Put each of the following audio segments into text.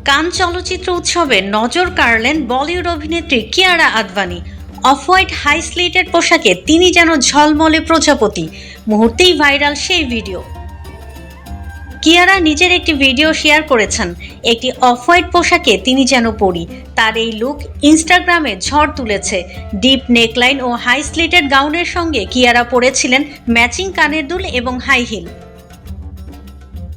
কান চলচ্চিত্র উৎসবে নজর কাড়লেন বলিউড অভিনেত্রী Kiara Advani. Off white high slitted পোশাকে তিনি যেন ঝলমলে প্রজাপতি। মুহূর্তেই ভাইরাল সেই ভিডিও। কিয়ারা নিজের একটি ভিডিও শেয়ার করেছেন। একটি অফ হোয়াইট পোশাকে তিনি যেন পরি। তার এই লুক ইনস্টাগ্রামে ঝড় তুলেছে। ডিপ নেকলাইন ও হাই স্লিটেড গাউনের সঙ্গে কিয়ারা পরেছিলেন ম্যাচিং কানের দুল এবং হাই হিল।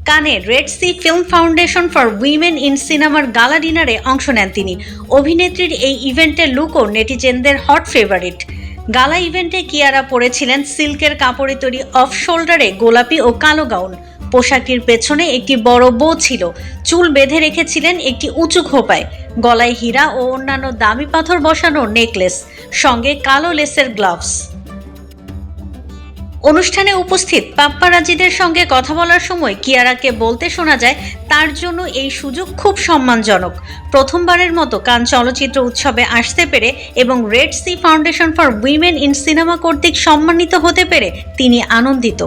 কানে Red Sea Film Foundation for Women in সিনেমার গালা ডিনারে অংশ নেন তিনি। অভিনেত্রীর এই ইভেন্টের লুকও নেটিজেনদের হট ফেভারিট। গালা ইভেন্টে কিয়ারা পরেছিলেন সিল্কের কাপড়ে তৈরি অফ শোল্ডারে গোলাপি ও কালো গাউন। পোশাকটির পেছনে একটি বড় বো ছিল। চুল বেঁধে রেখেছিলেন একটি উঁচু খোঁপায়। গলায় হীরা ও অন্যান্য দামি পাথর বসানো নেকলেস, সঙ্গে কালো লেসের গ্লাভস। অনুষ্ঠানে উপস্থিত পাপ্পারাজিদের সঙ্গে কথা বলার সময় কিয়ারাকে বলতে শোনা যায় তার জন্য এই সুযোগ খুব সম্মানজনক। প্রথমবারের মতো কান চলচ্চিত্র উৎসবে আসতে পেরে এবং Red Sea Foundation for Women in Cinema কর্তৃক সম্মানিত হতে পেরে তিনি আনন্দিত।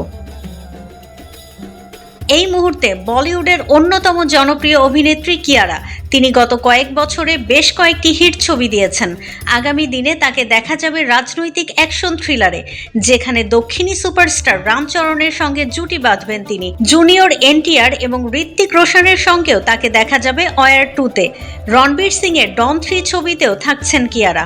এই মুহূর্তে বলিউডের অন্যতম জনপ্রিয় অভিনেত্রী কিয়ারা। তিনি গত কয়েক বছরে বেশ কয়েকটি হিট ছবি দিয়েছেন। আগামী দিনে তাকে দেখা যাবে রাজনৈতিক অ্যাকশন থ্রিলারে, যেখানে দক্ষিণী সুপারস্টার রামচরণের সঙ্গে জুটি বাঁধবেন তিনি। জুনিয়র এনটিআর এবং ঋত্বিক রোশনের সঙ্গেও তাকে দেখা যাবে ওয়ার 2-তে। রণবীর সিং এর ডন 3 ছবিতেও থাকছেন কিয়ারা।